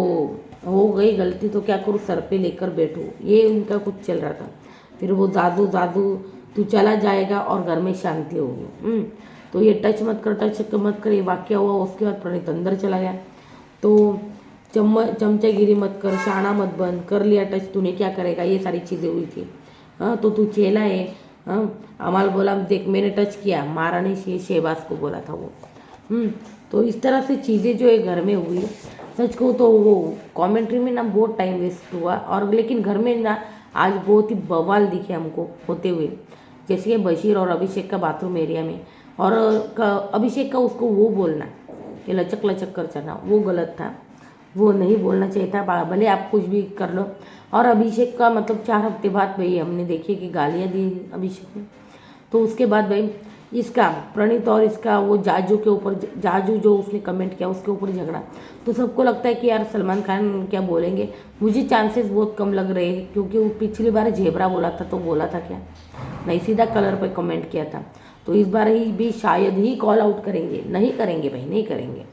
हो गई गलती तो क्या करूँ, सर पे लेकर बैठूँ, ये उनका कुछ चल रहा था। फिर वो जादू जादू तू चला जाएगा और घर में शांति होगी। तो ये टच मत कर ये वाक्य हुआ। उसके बाद प्रणीत अंदर चला गया। तो चमचागिरी मत कर, शाना मत बन, कर लिया टच, तूने क्या करेगा, ये सारी चीज़ें हुई थी। हाँ तो तू चेला है। हाँ अमाल बोला देख मैंने टच किया, मारा नहीं, शहबाज को बोला था वो। तो इस तरह से चीज़ें जो है घर में हुई। सच कहूँ तो वो कमेंट्री में ना बहुत टाइम वेस्ट हुआ, और लेकिन घर में ना आज बहुत ही बवाल दिखे हमको होते हुए। जैसे कि बशीर और अभिषेक का बाथरूम एरिया में, और अभिषेक का उसको वो बोलना कि लचक लचक कर चलना, वो गलत था, वो नहीं बोलना चाहिए था। भले आप कुछ भी कर लो। और अभिषेक का मतलब 4 हफ्ते बाद भाई हमने देखी कि गालियाँ दी अभिषेक ने। तो उसके बाद भाई इसका प्रणीत और इसका वो जाजू के ऊपर, जाजू जो उसने कमेंट किया उसके ऊपर झगड़ा। तो सबको लगता है कि यार सलमान खान क्या बोलेंगे। मुझे चांसेस बहुत कम लग रहे हैं, क्योंकि वो पिछली बार जेबरा बोला था तो बोला था क्या नहीं, सीधा कलर पर कमेंट किया था। तो इस बार ही भी शायद ही कॉल आउट करेंगे। नहीं करेंगे भाई, नहीं करेंगे।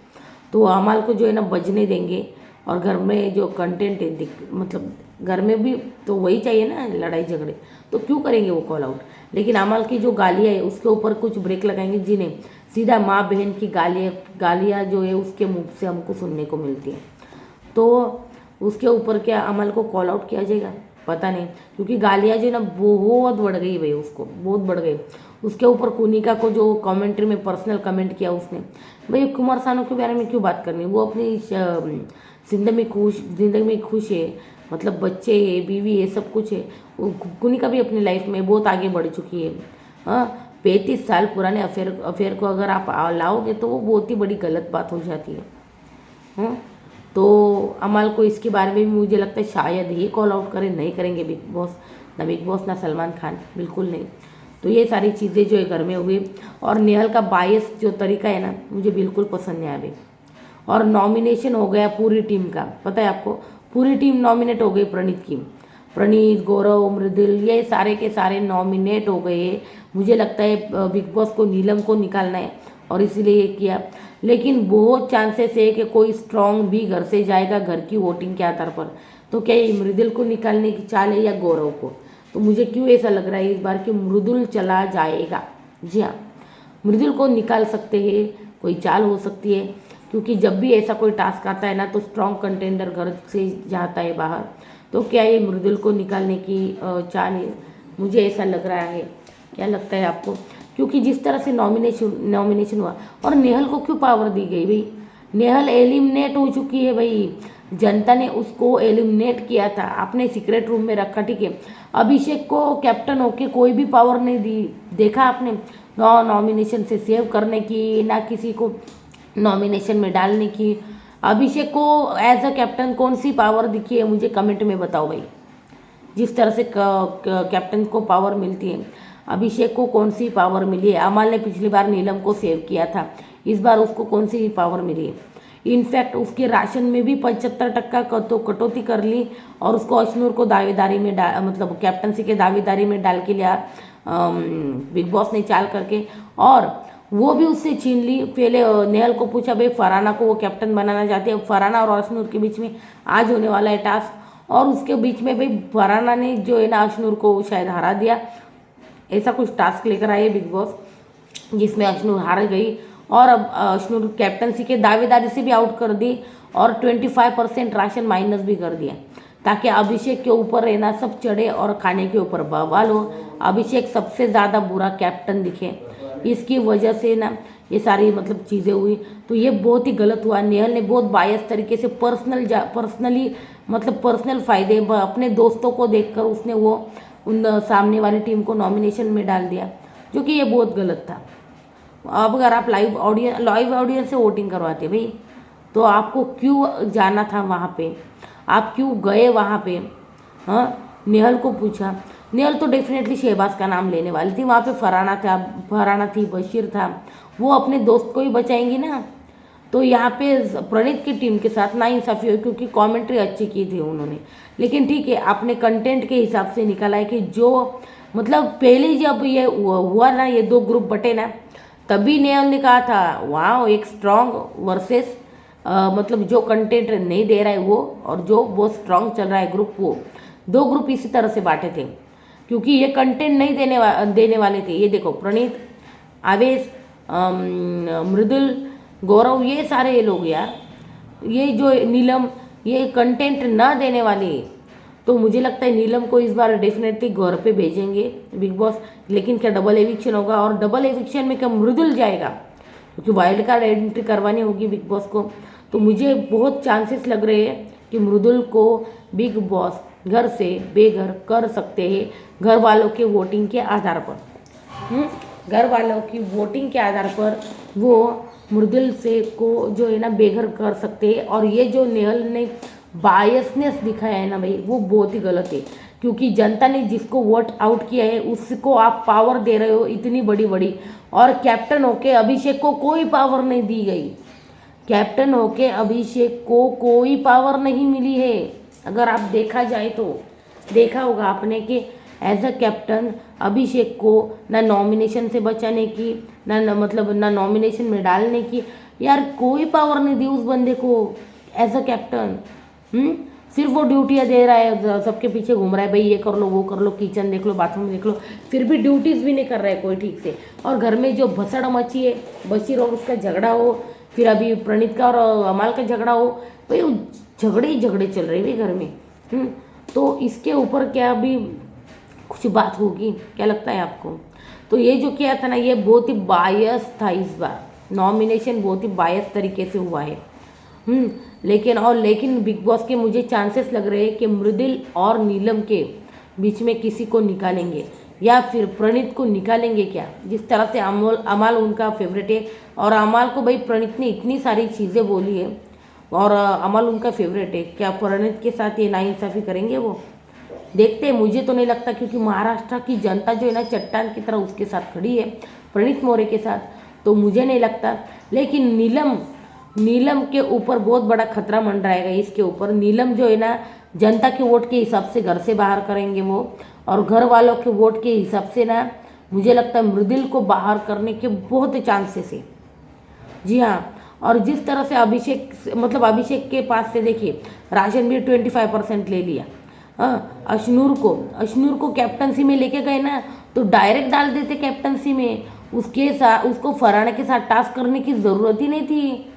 तो अमाल को जो है ना बजने देंगे, और घर में जो कंटेंट है मतलब घर में भी तो वही चाहिए ना, लड़ाई झगड़े, तो क्यों करेंगे वो कॉल आउट। लेकिन अमाल की जो गालियाँ है उसके ऊपर कुछ ब्रेक लगाएंगे, जिन्हें सीधा माँ बहन की गालियाँ जो है उसके मुंह से हमको सुनने को मिलती है। तो उसके ऊपर क्या अमल को कॉल आउट किया जाएगा, पता नहीं, क्योंकि गालियाँ जो है ना बहुत बढ़ गई भाई, उसको बहुत बढ़ गई। उसके ऊपर कुनिका को जो कमेंट्री में पर्सनल कमेंट किया उसने, भाई कुमार सानू के बारे में क्यों बात करनी, वो अपनी जिंदगी में खुश है, मतलब बच्चे है, बीवी है, सब कुछ है। वो कुनिका भी अपनी लाइफ में बहुत आगे बढ़ चुकी है। हाँ 35 साल पुराने अफेयर को अगर आप लाओगे तो वो बहुत ही बड़ी गलत बात हो जाती है। हाँ तो अमाल को इसके बारे में भी मुझे लगता है शायद ही कॉल आउट करें, नहीं करेंगे बिग बॉस, ना बिग बॉस ना सलमान खान, बिल्कुल नहीं। तो ये सारी चीज़ें जो है घर में हुई। और नेहल का बायस जो तरीका है ना, मुझे बिल्कुल पसंद नहीं आया। और नॉमिनेशन हो गया पूरी टीम का, पता है आपको, पूरी टीम नॉमिनेट हो गई प्रणीत की। प्रणीत, गौरव, मृदुल, ये सारे के सारे नॉमिनेट हो गए। मुझे लगता है बिग बॉस को नीलम को निकालना है और इसीलिए ये किया। लेकिन बहुत चांसेस है कि कोई स्ट्रॉन्ग भी घर से जाएगा, घर की वोटिंग के आधार पर। तो क्या ये मृदुल को निकालने की चाल है या गौरव को? तो मुझे क्यों ऐसा लग रहा है इस बार कि मृदुल चला जाएगा। जी हाँ, मृदुल को निकाल सकते हैं, कोई चाल हो सकती है, क्योंकि जब भी ऐसा कोई टास्क आता है ना तो स्ट्रॉन्ग कंटेंडर घर से जाता है बाहर। तो क्या ये मृदुल को निकालने की चाल है? मुझे ऐसा लग रहा है। क्या लगता है आपको? क्योंकि जिस तरह से नॉमिनेशन हुआ, और नेहल को क्यों पावर दी गई भाई? नेहल एलिमिनेट हो चुकी है भाई, जनता ने उसको एलिमिनेट किया था, आपने सीक्रेट रूम में रखा, ठीक है। अभिषेक को कैप्टन होके कोई भी पावर नहीं दी, देखा आपने? नॉमिनेशन से सेव करने की, ना किसी को नॉमिनेशन में डालने की। अभिषेक को एज अ कैप्टन कौन सी पावर दिखी है, मुझे कमेंट में बताओ भाई। जिस तरह से कैप्टन को पावर मिलती है, अभिषेक को कौन सी पावर मिली है? अमल ने पिछली बार नीलम को सेव किया था, इस बार उसको कौन सी पावर मिली है? इनफैक्ट उसके राशन में भी 75% तो कटौती कर ली, और उसको अशनूर को दावेदारी में मतलब कैप्टनसी के दावेदारी में डाल के लिया बिग बॉस ने चाल करके, और वो भी उससे छीन ली। पहले नेहल को पूछा भाई फरहाना को वो कैप्टन बनाना चाहती है, अब फरहाना और अशनूर के बीच में आज होने वाला है टास्क, और उसके बीच में भाई फरहाना ने जो है ना अशनूर को शायद हरा दिया। ऐसा कुछ टास्क लेकर आए बिग बॉस जिसमें अशनूर हार गई, और अब अशनूर कैप्टनसी के दावेदारी से भी आउट कर दी, और 25% राशन माइनस भी कर दिया, ताकि अभिषेक के ऊपर रहना सब चढ़े और खाने के ऊपर बवाल हो। अभिषेक सबसे ज़्यादा बुरा कैप्टन दिखे, इसकी वजह से ना ये सारी मतलब चीज़ें हुई। तो ये बहुत ही गलत हुआ। नेहल ने बहुत बायस तरीके से पर्सनली मतलब पर्सनल फ़ायदे अपने दोस्तों को देखकर उसने वो उन सामने वाली टीम को नॉमिनेशन में डाल दिया, जो कि ये बहुत गलत था। अब अगर आप लाइव ऑडियंस से वोटिंग करवाते भाई, तो आपको क्यों जाना था वहाँ पे? आप क्यों गए वहाँ पे? हाँ नेहल को पूछा, नेहल तो डेफिनेटली शहबाज का नाम लेने वाली थी, वहाँ पे फरहाना थी, बशीर था, वो अपने दोस्त को ही बचाएंगी ना। तो यहाँ पे प्रणीत की टीम के साथ नाइंसाफ़ी हुई, क्योंकि कमेंट्री अच्छी की थी उन्होंने। लेकिन ठीक है, आपने कंटेंट के हिसाब से निकाला है कि जो मतलब पहले जब ये हुआ ना, ये 2 ग्रुप बटे ना, तभी नेहल ने कहा था वाह एक स्ट्रांग वर्सेस मतलब जो कंटेंट नहीं दे रहा है वो और जो बहुत स्ट्रांग चल रहा है ग्रुप, वो दो ग्रुप इसी तरह से बांटे थे क्योंकि ये कंटेंट नहीं देने वाले थे। ये देखो प्रणीत, आवेश, मृदुल, गौरव, ये सारे ये लोग यार, ये जो नीलम, ये कंटेंट ना देने वाले। तो मुझे लगता है नीलम को इस बार डेफिनेटली घर पे भेजेंगे बिग बॉस। लेकिन क्या डबल एविक्शन होगा? और डबल एविक्शन में क्या मृदुल जाएगा? क्योंकि वाइल्ड कार्ड एंट्री करवानी होगी बिग बॉस को। तो मुझे बहुत चांसेस लग रहे हैं कि मृदुल को बिग बॉस घर से बेघर कर सकते हैं घर वालों के वोटिंग के आधार पर। घर वालों की वोटिंग के आधार पर वो मृदुल से को जो है ना बेघर कर सकते हैं। और ये जो नेहल ने बायसनेस दिखाया है ना भाई, वो बहुत ही गलत है क्योंकि जनता ने जिसको वोट आउट किया है उसको आप पावर दे रहे हो इतनी बड़ी बड़ी, और कैप्टन होके अभिषेक को कोई पावर नहीं दी गई। कैप्टन होके अभिषेक को कोई पावर नहीं मिली है। अगर आप देखा जाए तो देखा होगा आपने कि एज अ कैप्टन अभिषेक को ना नॉमिनेशन से बचाने की मतलब ना नॉमिनेशन में डालने की, यार कोई पावर नहीं दी उस बंदे को एज अ कैप्टन। सिर्फ वो ड्यूटियाँ दे रहा है, सबके पीछे घूम रहा है, भाई ये कर लो वो कर लो, किचन देख लो बाथरूम देख लो, फिर भी ड्यूटीज़ भी नहीं कर रहा है कोई ठीक से। और घर में जो भसड़ मची है, बशीर और उसका झगड़ा हो, फिर अभी प्रणीत का और अमाल का झगड़ा हो, भाई वो झगड़े ही झगड़े चल रहे हैं घर में। तो इसके ऊपर क्या अभी कुछ बात होगी? क्या लगता है आपको? तो ये जो किया था ना, ये बहुत ही बायस था इस बार। नॉमिनेशन बहुत ही बायस तरीके से हुआ है। लेकिन बिग बॉस के मुझे चांसेस लग रहे हैं कि मृदुल और नीलम के बीच में किसी को निकालेंगे या फिर प्रणीत को निकालेंगे। क्या जिस तरह से अमाल उनका फेवरेट है, और अमाल को भाई प्रणीत ने इतनी सारी चीज़ें बोली है और अमाल उनका फेवरेट है, क्या प्रणीत के साथ ये नाइंसाफ़ी करेंगे? वो देखते हैं। मुझे तो नहीं लगता क्योंकि महाराष्ट्र की जनता जो है ना चट्टान की तरह उसके साथ खड़ी है, प्रणीत मौर्य के साथ, तो मुझे नहीं लगता। लेकिन नीलम के ऊपर बहुत बड़ा खतरा मंडराएगा। इसके ऊपर नीलम जो है ना जनता के वोट के हिसाब से घर से बाहर करेंगे वो, और घर वालों के वोट के हिसाब से ना मुझे लगता है मृदुल को बाहर करने के बहुत चांसेस है। जी हाँ। और जिस तरह से अभिषेक के पास से देखिए राशन भी 25% ले लिया। हाँ, अश्नूर को कैप्टनसी में लेके गए ना, तो डायरेक्ट डाल देते कैप्टनसी में। उसको फरहाना के साथ टास्क करने की ज़रूरत ही नहीं थी,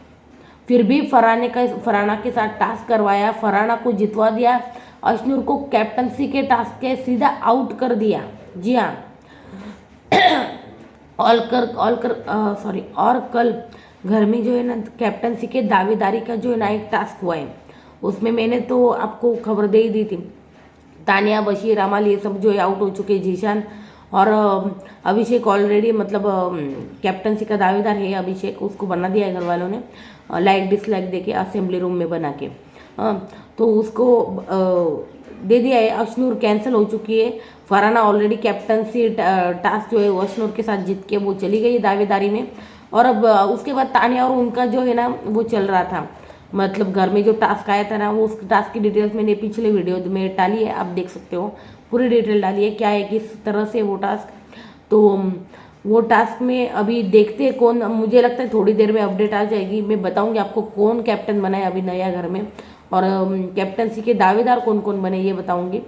फिर भी फरहाना के साथ टास्क करवाया, फरहाना को जितवा दिया, अश्नूर को कैप्टनसी के टास्क के सीधा आउट कर दिया। जी हाँ। और कल घर में जो है ना कैप्टनसी के दावेदारी का जो है ना एक टास्क हुआ है, उसमें मैंने तो आपको खबर दे ही दी थी। तानिया, बशीर, अमाल ये सब जो है आउट हो चुके, जीशान और अभिषेक ऑलरेडी मतलब कैप्टनसी का दावेदार है अभिषेक, उसको बना दिया है घर वालों ने लाइक डिसलाइक देके असेंबली रूम में बना के। तो उसको दे दिया है। अश्नूर कैंसिल हो चुकी है। फरहाना ऑलरेडी कैप्टनसी टास्क जो है वो अश्नूर के साथ जीत के वो चली गई दावेदारी में। और अब उसके बाद तानिया और उनका जो है ना वो चल रहा था, मतलब घर में जो टास्क आया था ना, वो उस टास्क की डिटेल्स मैंने पिछले वीडियो में डाली है, आप देख सकते हो, पूरी डिटेल डाली है क्या है किस तरह से वो टास्क। तो वो टास्क में अभी देखते हैं कौन, मुझे लगता है थोड़ी देर में अपडेट आ जाएगी, मैं बताऊंगी आपको कौन कैप्टन बना है अभी नया घर में, और कैप्टनसी के दावेदार कौन कौन बने ये बताऊंगी।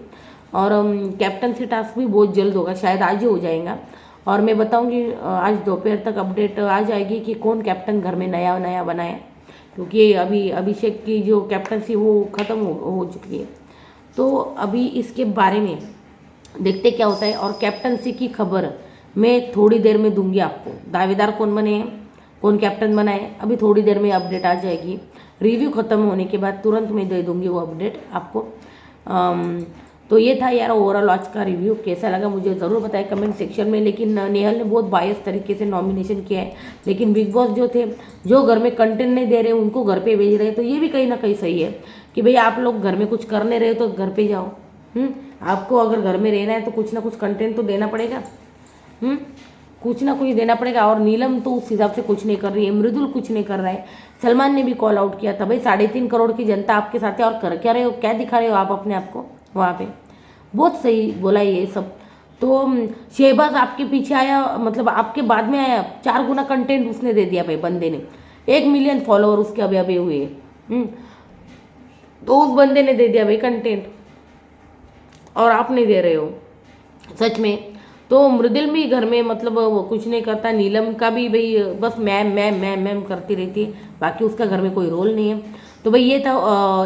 और कैप्टनसी टास्क भी बहुत जल्द होगा, शायद आज ही हो जाएगा, और मैं बताऊंगी आज दोपहर तक अपडेट आ जाएगी कि कौन कैप्टन घर में नया बना है, क्योंकि अभी अभिषेक की जो कैप्टनसी वो ख़त्म हो चुकी है। तो अभी इसके बारे में देखते क्या होता है, और कैप्टनसी की खबर मैं थोड़ी देर में दूंगी आपको। दावेदार कौन बने हैं, कौन कैप्टन बना है, अभी थोड़ी देर में अपडेट आ जाएगी। रिव्यू ख़त्म होने के बाद तुरंत मैं दे दूंगी वो अपडेट आपको। तो ये था यार ओवरऑल आज का रिव्यू। कैसा लगा मुझे ज़रूर बताएं कमेंट सेक्शन में। लेकिन नेहल ने बहुत बायस तरीके से नॉमिनेशन किया है, लेकिन बिग बॉस जो थे जो घर में कंटेंट नहीं दे रहे उनको घर पे भेज रहे हैं, तो ये भी कहीं ना कहीं सही है कि भाई आप लोग घर में कुछ कर नहीं रहे हो तो घर पे जाओ। आपको अगर घर में रहना है तो कुछ ना कुछ कंटेंट तो देना पड़ेगा, कुछ ना कुछ देना पड़ेगा। और नीलम तो उस हिसाब से कुछ नहीं कर रही है, मृदुल कुछ नहीं कर रहा है, सलमान ने भी कॉल आउट किया था भाई 3.5 करोड़ की जनता आपके साथ है और कर क्या रहे हो, क्या दिखा रहे हो आप अपने आप को वहाँ पे। बहुत सही बोला ये सब। तो शहबाज आपके पीछे आया, मतलब आपके बाद में आया, 4 गुना कंटेंट उसने दे दिया भाई बंदे ने। 1 मिलियन फॉलोअर उसके अभी अभी हुए। तो उस बंदे ने दे दिया भाई कंटेंट, और आप नहीं दे रहे हो सच में। तो मृदुल भी घर में मतलब वो कुछ नहीं करता, नीलम का भी भाई बस मैम मैम मैम मैम करती रहती है, बाकी उसका घर में कोई रोल नहीं है। तो भाई ये था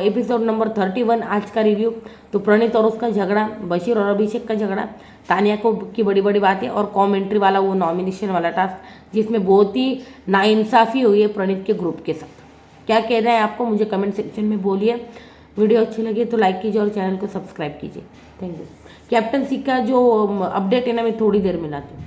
एपिसोड नंबर 31 आज का रिव्यू। तो प्रणीत और उसका झगड़ा, बशीर और अभिषेक का झगड़ा, तानिया को की बड़ी बड़ी बातें, और कॉमेंट्री वाला वो नॉमिनेशन वाला टास्क जिसमें बहुत ही नाइंसाफ़ी हुई है प्रणीत के ग्रुप के साथ। क्या कहना है आपको मुझे कमेंट सेक्शन में बोलिए। वीडियो अच्छी लगे तो लाइक कीजिए और चैनल को सब्सक्राइब कीजिए। Thank you. कैप्टनसी का जो अपडेट है ना मैं थोड़ी देर में लाती हूँ।